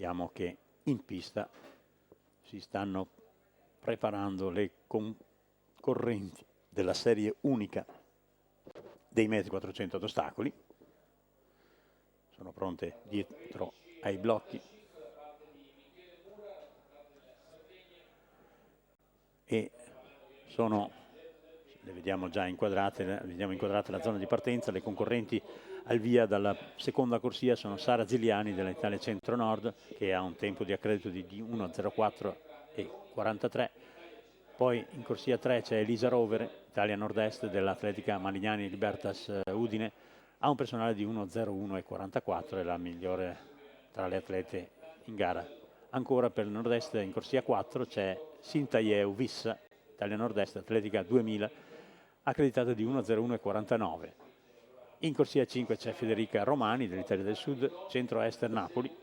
vediamo che in pista si stanno preparando le concorrenti della serie unica dei metri 400 ad ostacoli. Sono pronte dietro ai blocchi e le vediamo già inquadrate, vediamo inquadrata la zona di partenza. Le concorrenti al via dalla seconda corsia sono Sara Ziliani dell'Italia Centro-Nord, che ha un tempo di accredito di 1.04 e 43. Poi in corsia 3 c'è Elisa Rovere, Italia Nord-Est dell'Atletica Malignani Libertas Udine, ha un personale di 1.01 e 44, è la migliore tra le atlete in gara. Ancora per il Nord-Est in corsia 4 c'è Sintayeu Vissa, Italia Nord-Est Atletica 2000, accreditata di 1.01 e 49. In corsia 5 c'è Federica Romani dell'Italia del Sud, Centro-Est Napoli,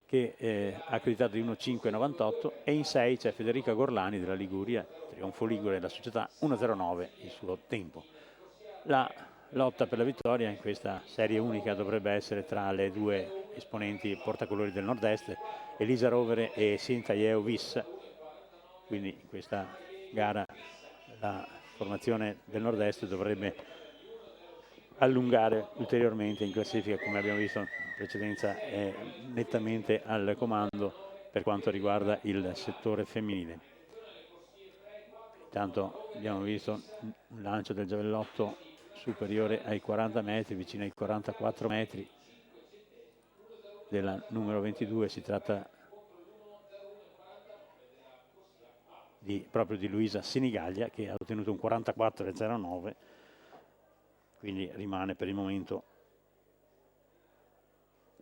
che è accreditata di 1.5,98, e in 6 c'è Federica Gorlani della Liguria, Trionfo Ligure della società, 1.09 il suo tempo. La lotta per la vittoria in questa serie unica dovrebbe essere tra le due esponenti portacolori del Nord-Est, Elisa Rovere e Sintayeu Vis. Quindi in questa gara la formazione del Nord-Est dovrebbe allungare ulteriormente in classifica, come abbiamo visto in precedenza è nettamente al comando per quanto riguarda il settore femminile. Intanto abbiamo visto un lancio del giavellotto superiore ai 40 metri, vicino ai 44 metri della numero 22, si tratta proprio di Luisa Sinigaglia, che ha ottenuto un 44,09, quindi rimane per il momento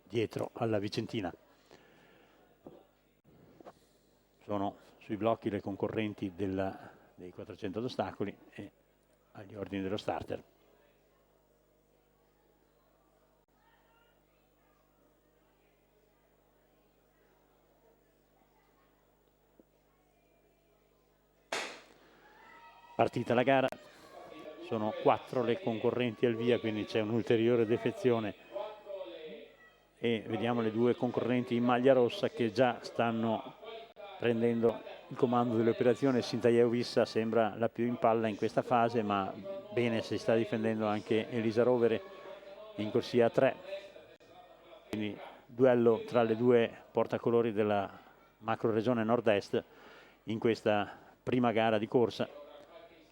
dietro alla vicentina. Sono sui blocchi le concorrenti dei 400 ad ostacoli e agli ordini dello starter. Partita la gara, sono 4 le concorrenti al via, quindi c'è un'ulteriore defezione e vediamo le due concorrenti in maglia rossa che già stanno prendendo il comando dell'operazione. Sintayeu Vissa sembra la più in palla in questa fase, ma bene si sta difendendo anche Elisa Rovere in corsia 3. Quindi duello tra le due portacolori della macro regione nord-est in questa prima gara di corsa,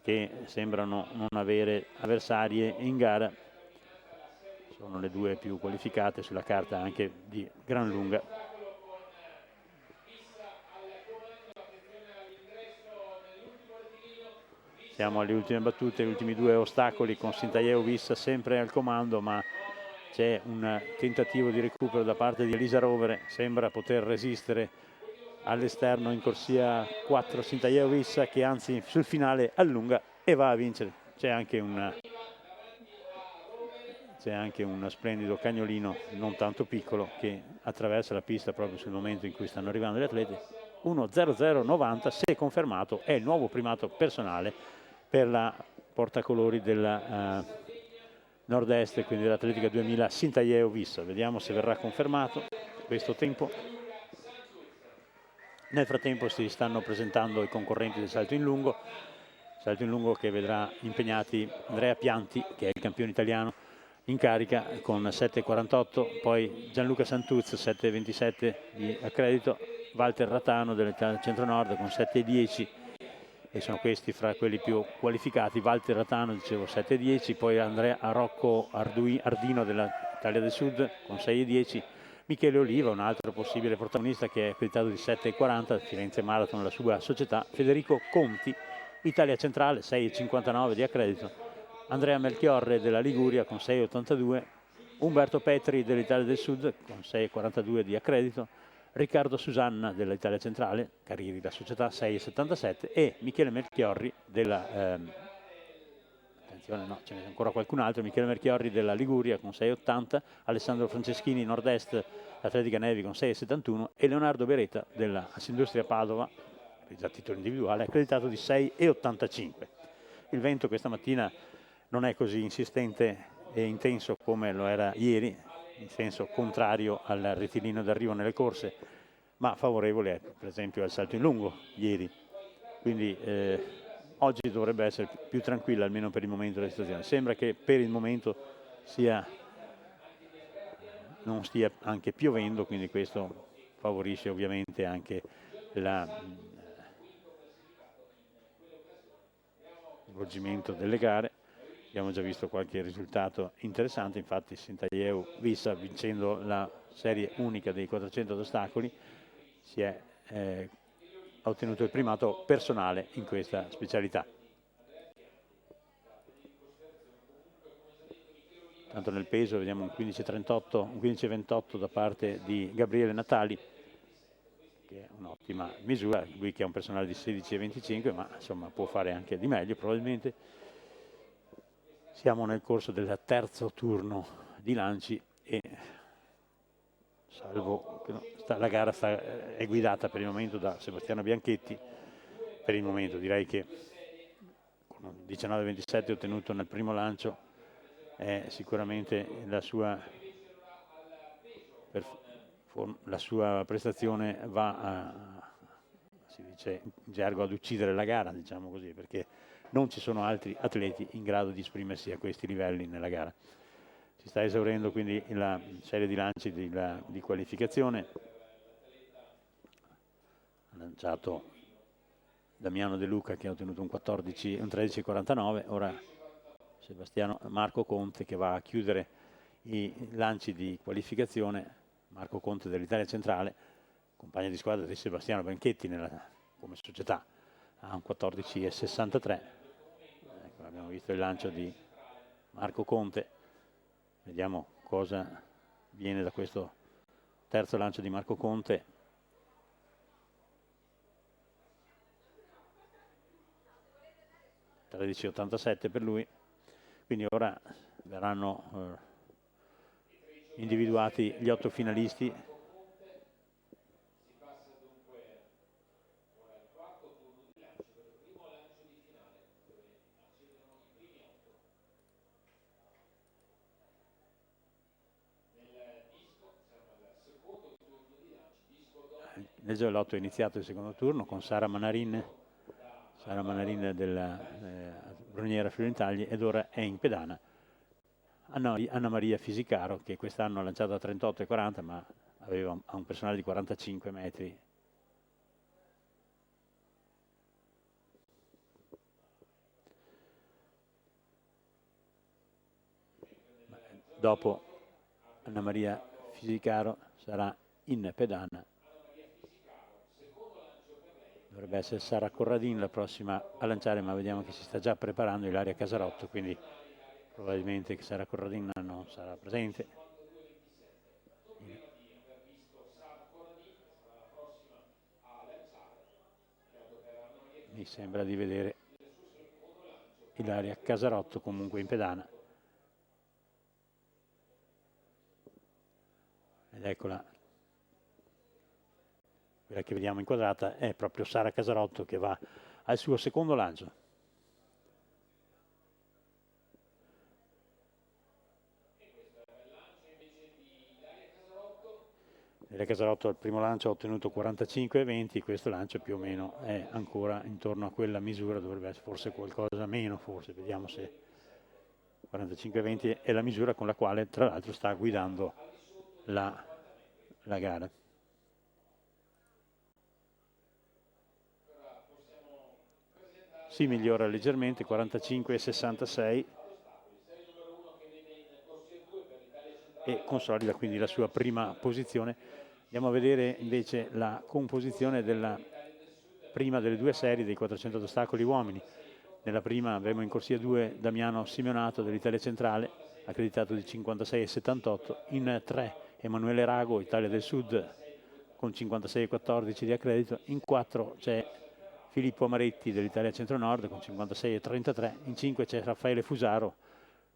che sembrano non avere avversarie in gara. Sono le due più qualificate sulla carta anche di gran lunga. Siamo alle ultime battute, gli ultimi due ostacoli con Sintayeu Vissa sempre al comando, ma c'è un tentativo di recupero da parte di Elisa Rovere, sembra poter resistere all'esterno in corsia 4 Sintayeu Vissa, che anzi sul finale allunga e va a vincere. C'è anche un splendido cagnolino non tanto piccolo che attraversa la pista proprio sul momento in cui stanno arrivando gli atleti. 1.0090, se confermato, è il nuovo primato personale per la portacolori della Nord-Est, quindi dell'Atletica 2000 Sintayeu Vissa. Vediamo se verrà confermato questo tempo. Nel frattempo si stanno presentando i concorrenti del salto in lungo che vedrà impegnati Andrea Pianti, che è il campione italiano, in carica con 7,48, poi Gianluca Santuz 7,27 di accredito, Walter Ratano dell'Italia Centro-Nord con 7,10, e sono questi fra quelli più qualificati. Walter Ratano, dicevo, 7,10, poi Andrea Rocco Ardino dell'Italia del Sud con 6,10, Michele Oliva, un altro possibile protagonista che è accreditato di 7,40, Firenze Marathon la sua società, Federico Conti, Italia Centrale 6,59 di accredito, Andrea Melchiorre della Liguria con 6,82, Umberto Petri dell'Italia del Sud con 6,42 di accredito, Riccardo Susanna dell'Italia Centrale, Carrieri la società 6,77, e Michele Melchiorri della attenzione, no, ce n'è ancora qualcun altro, Michele Melchiorri della Liguria con 6,80, Alessandro Franceschini Nord-Est Atletica Nevi con 6,71 e Leonardo Beretta della Assindustria Padova, già titolo individuale, accreditato di 6,85. Il vento questa mattina non è così insistente e intenso come lo era ieri, in senso contrario al rettilineo d'arrivo nelle corse, ma favorevole per esempio al salto in lungo ieri. Quindi oggi dovrebbe essere più tranquilla, almeno per il momento, la situazione. Sembra che per il momento non stia anche piovendo, quindi questo favorisce ovviamente anche il svolgimento delle gare. Abbiamo già visto qualche risultato interessante, infatti Sintayeu Vissa, vincendo la serie unica dei 400 ad ostacoli, ha ottenuto il primato personale in questa specialità. Tanto nel peso vediamo un 15,38, un 15,28 da parte di Gabriele Natali, che è un'ottima misura, lui che ha un personale di 16,25, ma insomma può fare anche di meglio probabilmente. Siamo nel corso del terzo turno di lanci e salvo che la gara è guidata per il momento da Sebastiano Bianchetti, per il momento direi che con 19,27 ottenuto nel primo lancio è sicuramente la sua prestazione va si dice in gergo, ad uccidere la gara, diciamo così, perché non ci sono altri atleti in grado di esprimersi a questi livelli nella gara. Si sta esaurendo quindi la serie di lanci di qualificazione. Ha lanciato Damiano De Luca che ha ottenuto un 13,49, ora Marco Conte che va a chiudere i lanci di qualificazione. Marco Conte dell'Italia Centrale, compagno di squadra di Sebastiano Bianchetti come società, ha un 14,63. Ecco, abbiamo visto il lancio di Marco Conte, vediamo cosa viene da questo terzo lancio di Marco Conte. (13,87) per lui, quindi ora verranno individuati gli 8 finalisti. Nel giocotto è iniziato il secondo turno con Sara Manarin della Bruniera Fiorentagli, ed ora è in pedana Anna Maria Fisicaro, che quest'anno ha lanciato a 38,40 ma ha un personale di 45 metri. Dopo Anna Maria Fisicaro sarà in pedana. Dovrebbe essere Sara Corradin la prossima a lanciare, ma vediamo che si sta già preparando Ilaria Casarotto, quindi probabilmente che Sara Corradin non sarà presente. Mi sembra di vedere Ilaria Casarotto comunque in pedana. Ed eccola, quella che vediamo inquadrata è proprio Sara Casarotto che va al suo secondo lancio. Ilaria Casarotto al primo lancio ha ottenuto 45,20, questo lancio più o meno è ancora intorno a quella misura, dovrebbe essere forse qualcosa meno, forse, vediamo se 45,20 è la misura con la quale tra l'altro sta guidando la gara. Si migliora leggermente, 45,66 e consolida quindi la sua prima posizione. Andiamo a vedere invece la composizione della prima delle due serie dei 400 ostacoli uomini. Nella prima avremo in corsia 2 Damiano Simeonato dell'Italia Centrale, accreditato di 56,78, in 3 Emanuele Rago, Italia del Sud, con 56,14 di accredito, in 4 c'è Filippo Amaretti dell'Italia Centro-Nord con 56,33, in 5 c'è Raffaele Fusaro,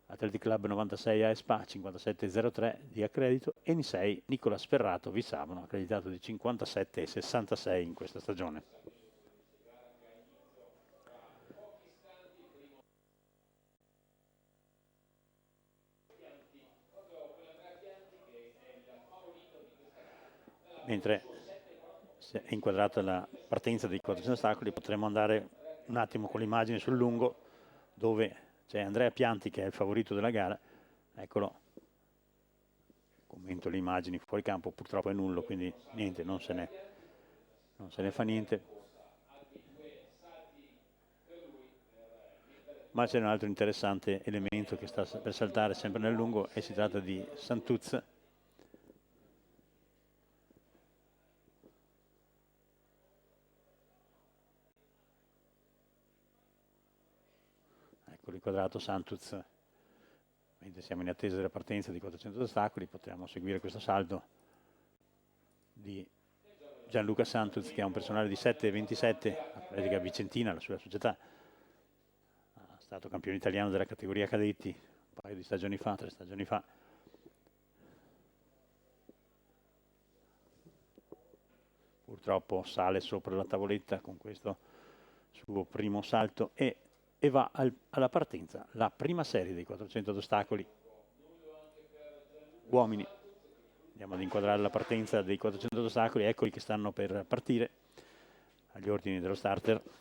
Athletic Club 96 a Spa, 57,03 di accredito, e in 6 Nicola Sferrato Vissavano, accreditato di 57,66 in questa stagione. mentre se è inquadrata la partenza dei 400 ostacoli potremmo andare un attimo con l'immagine sul lungo, dove c'è Andrea Pianti che è il favorito della gara. Eccolo, commento le immagini fuori campo, purtroppo è nullo, quindi niente, non se ne fa niente. Ma c'è un altro interessante elemento che sta per saltare sempre nel lungo e si tratta di Santuz. Ecco l'inquadrato Santuz. Mentre siamo in attesa della partenza di 400 ostacoli potremo seguire questo salto di Gianluca Santuz, che ha un personale di 7,27, Atletica Vicentina, la sua società. È stato campione italiano della categoria cadetti un paio di stagioni fa, 3 stagioni fa. Purtroppo sale sopra la tavoletta con questo suo primo salto e va alla partenza, la prima serie dei 400 ostacoli uomini. Andiamo ad inquadrare la partenza dei 400 ostacoli, eccoli che stanno per partire agli ordini dello starter.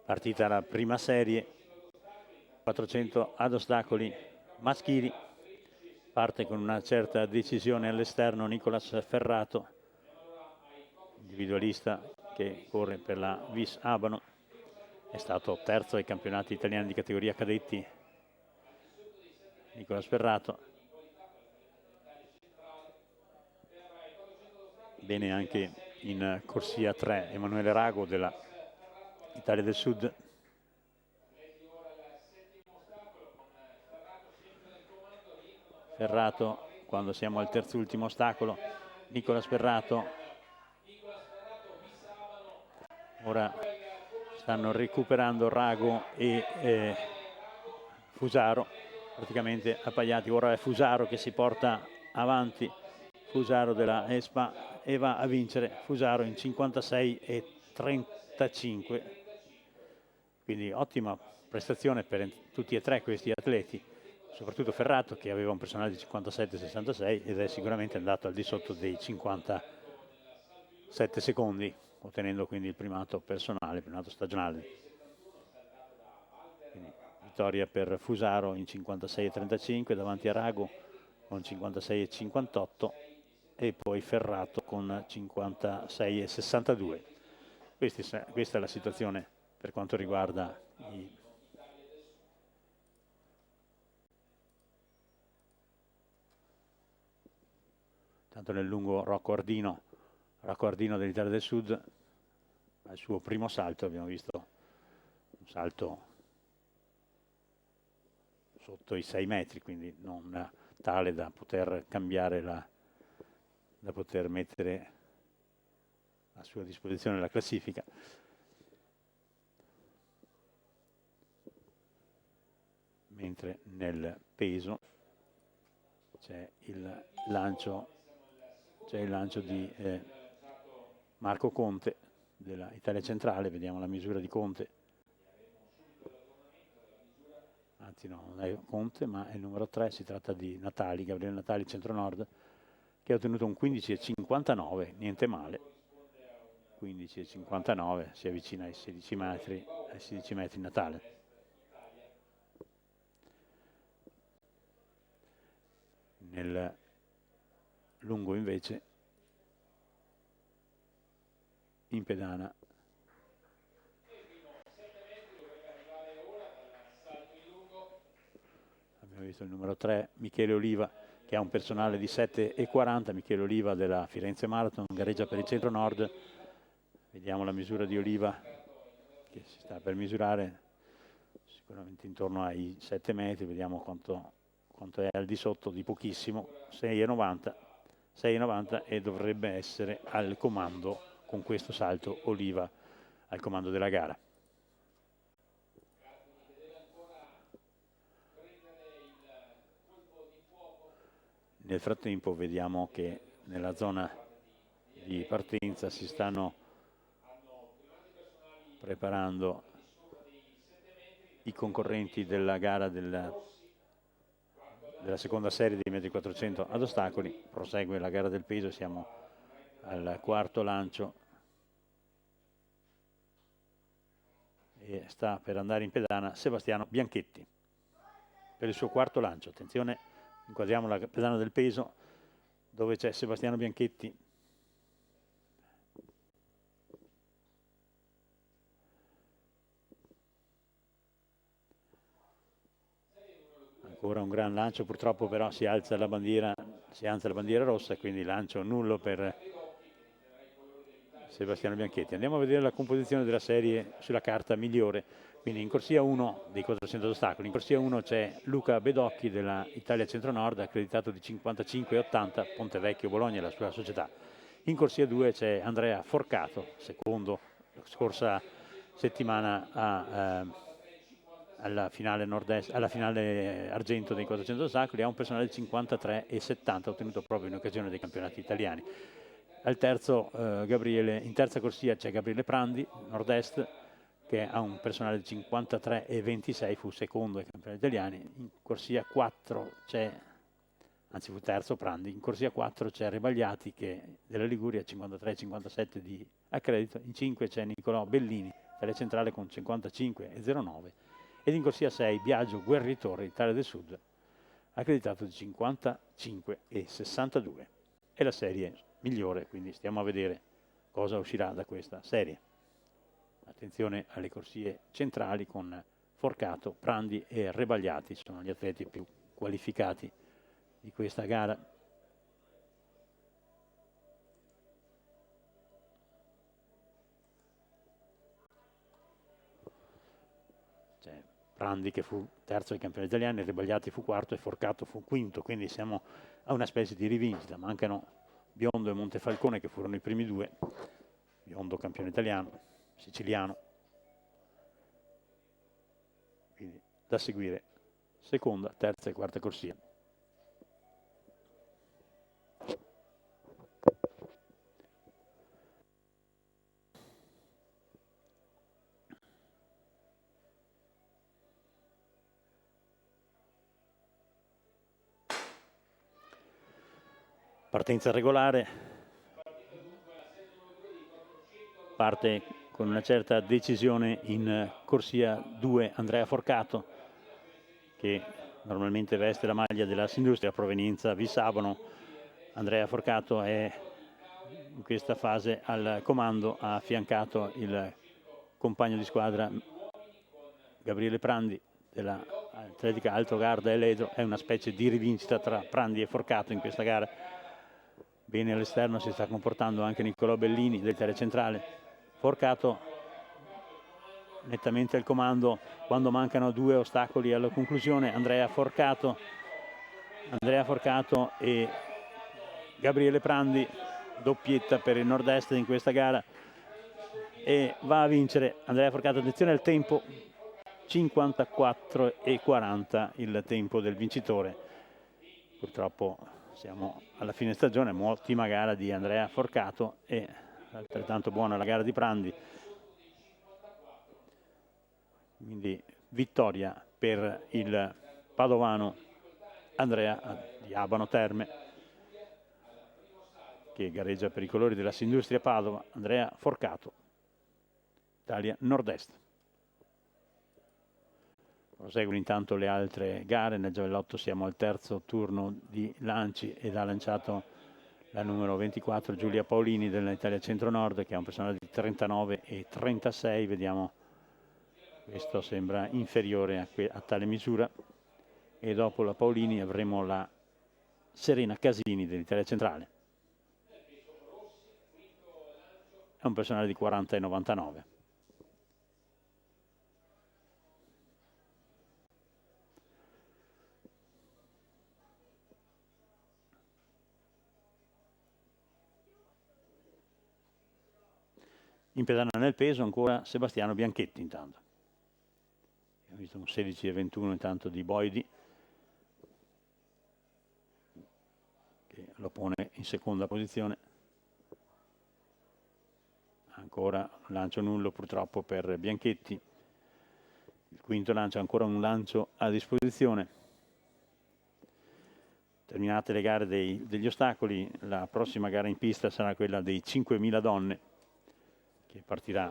Partita la prima serie, 400 ad ostacoli maschili. Parte con una certa decisione all'esterno Nicolas Ferrato, individualista che corre per la Vis Abano. È stato terzo ai campionati italiani di categoria cadetti Nicolas Ferrato. Bene anche in corsia 3 Emanuele Rago della Italia del Sud. Ferrato, quando siamo al terzo ultimo ostacolo, Nicolas Ferrato. Ora stanno recuperando Rago e Fusaro, praticamente appaiati. Ora è Fusaro che si porta avanti, Fusaro della Espa, e va a vincere Fusaro in 56,35. Quindi ottima prestazione per tutti e tre questi atleti, soprattutto Ferrato che aveva un personale di 57,66 ed è sicuramente andato al di sotto dei 57 secondi, ottenendo quindi il primato personale, il primato stagionale. Quindi, vittoria per Fusaro in 56,35 davanti a Rago con 56,58 e poi Ferrato con 56,62. Questa è la situazione per quanto riguarda tanto nel lungo Rocco Ardino dell'Italia del Sud, al suo primo salto abbiamo visto un salto sotto i 6 metri, quindi non tale da poter cambiare da poter mettere a sua disposizione la classifica. Mentre nel peso c'è il lancio di Marco Conte della Italia Centrale. Vediamo la misura di Conte, anzi no, non è Conte ma è il numero 3, si tratta di Natali, Gabriele Natali, Centro-Nord, che ha ottenuto un 15,59, niente male. 15,59, si avvicina ai 16 metri Natale. Nel lungo invece in pedana abbiamo visto il numero 3 Michele Oliva che ha un personale di 7,40, Michele Oliva della Firenze Marathon, gareggia per il centro-nord. Vediamo la misura di Oliva che si sta per misurare, sicuramente intorno ai 7 metri, vediamo quanto è al di sotto di pochissimo, 6,90 e dovrebbe essere al comando con questo salto Oliva al comando della gara. Nel frattempo vediamo che nella zona di partenza si stanno preparando i concorrenti della gara della seconda serie dei metri 400 ad ostacoli. Prosegue la gara del peso, siamo al quarto lancio e sta per andare in pedana Sebastiano Bianchetti per il suo quarto lancio. Attenzione, inquadriamo la pedana del peso dove c'è Sebastiano Bianchetti. Ancora un gran lancio, purtroppo però si alza la bandiera rossa, quindi lancio nullo per Sebastiano Bianchetti. Andiamo a vedere la composizione della serie sulla carta migliore. Quindi in corsia 1 dei 400 ostacoli, in corsia 1 c'è Luca Bedocchi della Italia Centro-Nord, accreditato di 55,80, Pontevecchio Bologna, la sua società. In corsia 2 c'è Andrea Forcato, secondo, la scorsa settimana alla finale nord-est, alla finale argento dei 400 ostacoli, ha un personale di 53,70, ottenuto proprio in occasione dei campionati italiani. In terza corsia c'è Gabriele Prandi, nord-est, che ha un personale di 53,26, fu secondo ai campionati italiani. In corsia 4 fu terzo Prandi, in corsia 4 c'è Rebagliati della Liguria, 53,57 di accredito, in 5 c'è Nicolò Bellini, Italia Centrale con 55,09 ed in corsia 6 Biagio Guerritore, Italia del Sud, accreditato di 55,62. È la serie migliore, quindi stiamo a vedere cosa uscirà da questa serie. Attenzione alle corsie centrali con Forcato, Prandi e Rebagliati, sono gli atleti più qualificati di questa gara. C'è Prandi che fu terzo ai campioni italiani, Rebagliati fu quarto e Forcato fu quinto, quindi siamo a una specie di rivincita. Mancano Biondo e Montefalcone che furono i primi due, Biondo campione italiano, siciliano, quindi da seguire seconda, terza e quarta corsia. Partenza regolare, parte con una certa decisione in corsia 2 Andrea Forcato, che normalmente veste la maglia della Sindustria, provenienza Vissabano. Andrea Forcato è in questa fase al comando, ha affiancato il compagno di squadra Gabriele Prandi della Atletica Alto Garda e Ledro. È una specie di rivincita tra Prandi e Forcato in questa gara. Bene all'esterno si sta comportando anche Nicolò Bellini dell'Italia Centrale. Forcato nettamente al comando quando mancano 2 ostacoli alla conclusione. Andrea Forcato e Gabriele Prandi, doppietta per il nord-est in questa gara e va a vincere Andrea Forcato. Attenzione al tempo, 54,40 il tempo del vincitore. Purtroppo siamo alla fine stagione, ottima gara di Andrea Forcato e altrettanto buona la gara di Prandi. Quindi vittoria per il padovano Andrea di Abano Terme, che gareggia per i colori della Sindustria Padova. Andrea Forcato, Italia Nord-Est. Proseguono intanto le altre gare. Nel giavellotto siamo al terzo turno di lanci ed ha lanciato la numero 24 Giulia Paolini dell'Italia Centro-Nord, che ha un personale di 39,36. Vediamo, questo sembra inferiore a tale misura. E dopo la Paolini avremo la Serena Casini dell'Italia Centrale. È un personale di 40,99. In pedana nel peso ancora Sebastiano Bianchetti intanto. Abbiamo visto un 16,21 intanto di Boidi, che lo pone in seconda posizione. Ancora lancio nullo purtroppo per Bianchetti. Il quinto lancio, ancora un lancio a disposizione. Terminate le gare degli ostacoli, la prossima gara in pista sarà quella dei 5.000 donne, che partirà,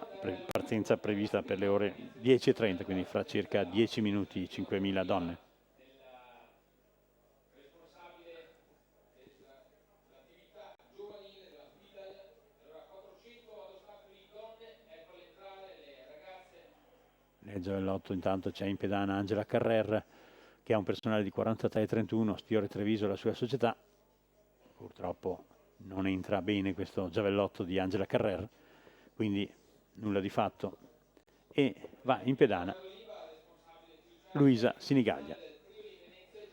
partenza prevista per le ore 10:30, quindi fra circa 10 minuti 5.000 donne. Nel giavellotto intanto c'è in pedana Angela Carrer, che ha un personale di 43,31, Stiore Treviso la sua società. Purtroppo non entra bene questo giavellotto di Angela Carrer, quindi nulla di fatto. E va in pedana Luisa Sinigaglia.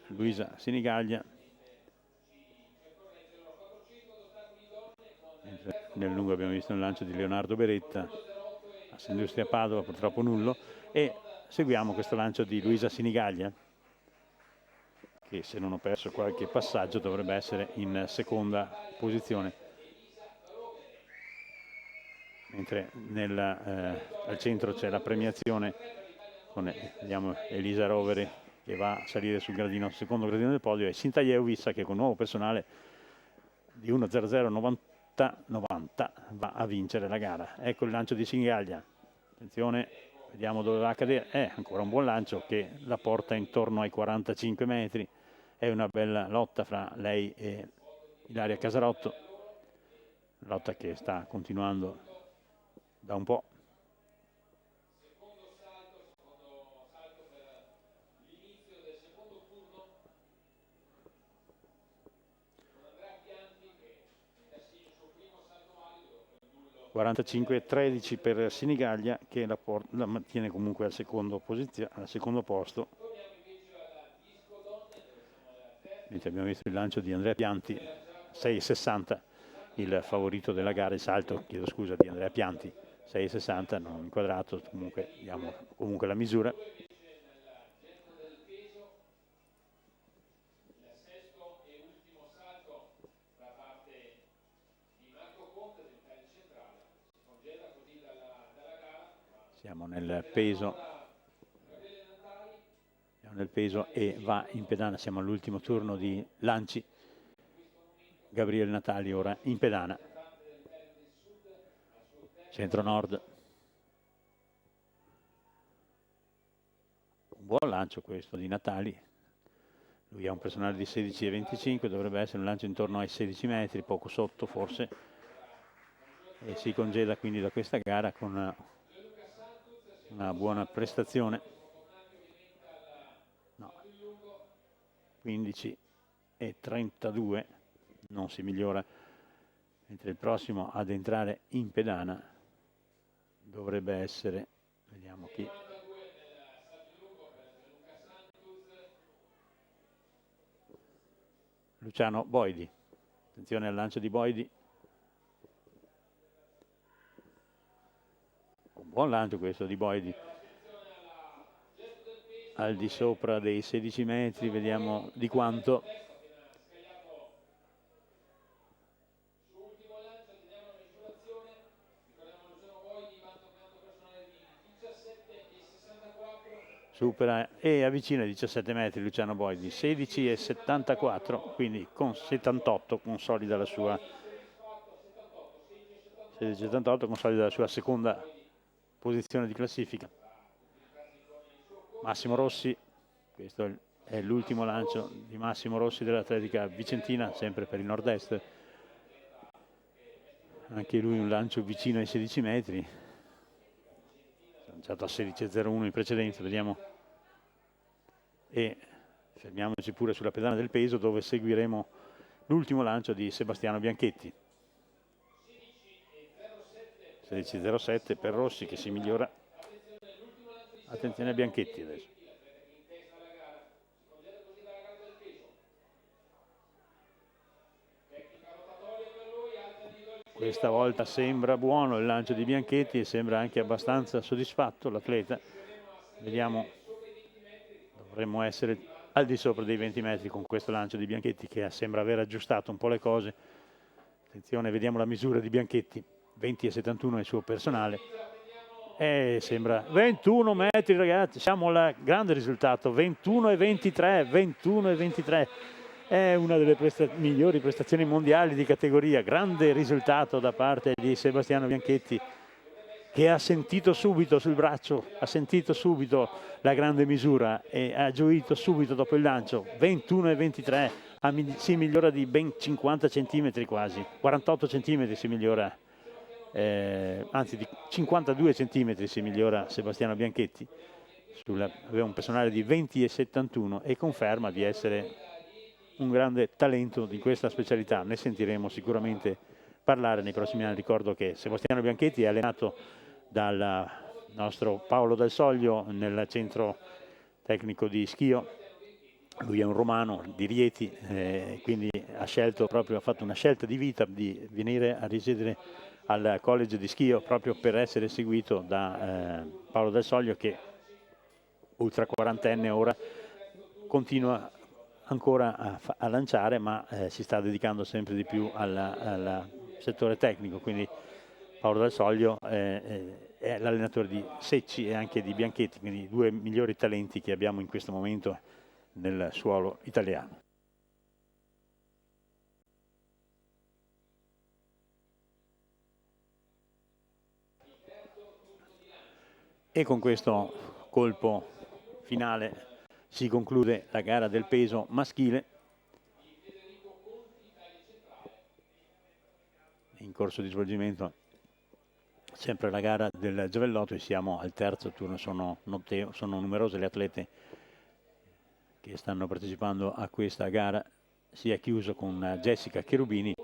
Luisa Sinigaglia, nel lungo abbiamo visto un lancio di Leonardo Beretta, Assindustria Padova, purtroppo nullo, e seguiamo questo lancio di Luisa Sinigaglia, che se non ho perso qualche passaggio dovrebbe essere in seconda posizione. Mentre al centro c'è la premiazione con vediamo Elisa Rovere che va a salire sul secondo gradino del podio, e Sintajevic che con nuovo personale di 1.0090 va a vincere la gara. Ecco il lancio di Sinigaglia, attenzione, vediamo dove va a cadere. È ancora un buon lancio che la porta intorno ai 45 metri. È una bella lotta fra lei e Ilaria Casarotto, lotta che sta continuando da un po'. (45-13) per Sinigaglia, che la mantiene comunque al secondo posto. Mentre abbiamo visto il lancio di Andrea Pianti, 6,60, il favorito della gara, il salto, chiedo scusa, di Andrea Pianti, 6,60, non inquadrato, comunque diamo comunque la misura. Siamo nel peso e va in pedana, siamo all'ultimo turno di lanci. Gabriele Natali ora in pedana. Centro-nord. Un buon lancio questo di Natali. Lui ha un personale di 16,25, dovrebbe essere un lancio intorno ai 16 metri, poco sotto forse. E si congeda quindi da questa gara con una buona prestazione. No. 15,32, non si migliora, mentre il prossimo ad entrare in pedana dovrebbe essere, vediamo chi, Luciano Boidi. Attenzione al lancio di Boidi. Un buon lancio questo di Boidi, al di sopra dei 16 metri, vediamo di quanto. Supera e avvicina i 17 metri Luciano Boidi, 16,74, quindi con 78 consolida la sua 16,78 consolida la sua seconda posizione di classifica. Massimo Rossi, questo è l'ultimo lancio di Massimo Rossi dell'Atletica Vicentina, sempre per il nord-est. Anche lui un lancio vicino ai 16 metri. Lanciato a 16,01 in precedenza, vediamo. E fermiamoci pure sulla pedana del peso, dove seguiremo l'ultimo lancio di Sebastiano Bianchetti. 16.07 per Rossi che si migliora. Attenzione a Bianchetti adesso. Questa volta sembra buono il lancio di Bianchetti e sembra anche abbastanza soddisfatto l'atleta. Vediamo, dovremmo essere al di sopra dei 20 metri con questo lancio di Bianchetti che sembra aver aggiustato un po' le cose. Attenzione, vediamo la misura di Bianchetti, 20,71 è il suo personale. Sembra 21 metri ragazzi, siamo al grande risultato, 21,23. È una delle migliori prestazioni mondiali di categoria, grande risultato da parte di Sebastiano Bianchetti che ha sentito subito sul braccio, ha sentito subito la grande misura e ha gioito subito dopo il lancio, 21,23, si migliora di ben 50 centimetri quasi, 48 centimetri si migliora. Anzi di 52 centimetri si migliora Sebastiano Bianchetti, aveva un personale di 20,71 e conferma di essere un grande talento di questa specialità. Ne sentiremo sicuramente parlare nei prossimi anni. Ricordo che Sebastiano Bianchetti è allenato dal nostro Paolo Dal Soglio nel centro tecnico di Schio. Lui è un romano di Rieti, quindi ha fatto una scelta di vita di venire a risiedere al college di Schio proprio per essere seguito da Paolo Dal Soglio che ultra quarantenne ora continua ancora a lanciare ma si sta dedicando sempre di più al settore tecnico, quindi Paolo Dal Soglio è l'allenatore di Secci e anche di Bianchetti, quindi i due migliori talenti che abbiamo in questo momento nel suolo italiano. E con questo colpo finale si conclude la gara del peso maschile. In corso di svolgimento sempre la gara del giavellotto e siamo al terzo turno, sono numerose le atlete che stanno partecipando a questa gara. Si è chiuso con Jessica Cherubini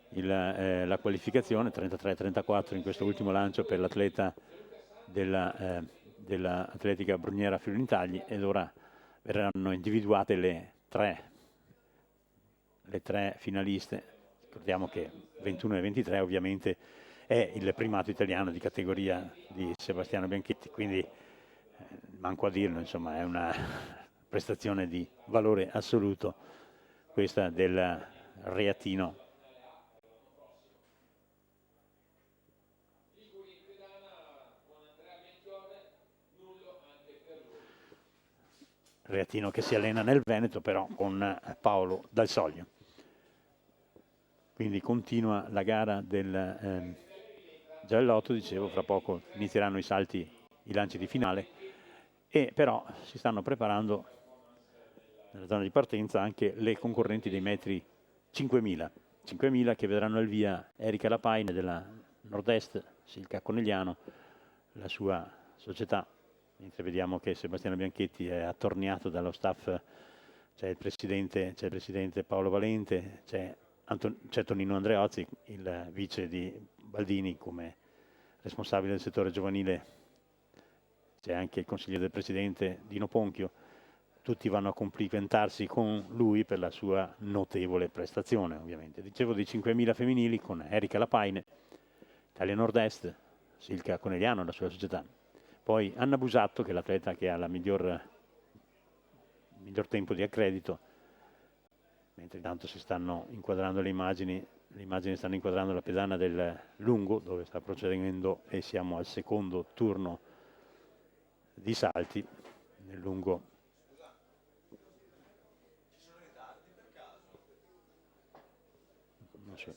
la qualificazione 33-34 in questo ultimo lancio per l'atleta dell'atletica Bruniera Fiorintagli, ed ora verranno individuate le tre finaliste. Ricordiamo che 21 e 23 ovviamente è il primato italiano di categoria di Sebastiano Bianchetti, quindi manco a dirlo, insomma è una prestazione di valore assoluto questa del reatino. Reatino che si allena nel Veneto però con Paolo Dal Soglio. Quindi continua la gara del giavellotto, dicevo, fra poco inizieranno i lanci di finale, e però si stanno preparando nella zona di partenza anche le concorrenti dei metri 5.000 che vedranno al via Erika Lapaine della Nord-Est, Silca Conegliano, la sua società, mentre vediamo che Sebastiano Bianchetti è attorniato dallo staff, c'è il presidente Paolo Valente, c'è Tonino Andreozzi, il vice di Baldini come responsabile del settore giovanile, c'è anche il consigliere del presidente Dino Ponchio. Tutti vanno a complimentarsi con lui per la sua notevole prestazione, ovviamente. Dicevo di 5.000 femminili con Erika Lapaine, Italia Nord-Est, Silca Conegliano, la sua società. Poi Anna Busatto, che è l'atleta che ha il miglior tempo di accredito, mentre intanto si stanno inquadrando le immagini stanno inquadrando la pedana del lungo, dove sta procedendo, e siamo al secondo turno di salti nel lungo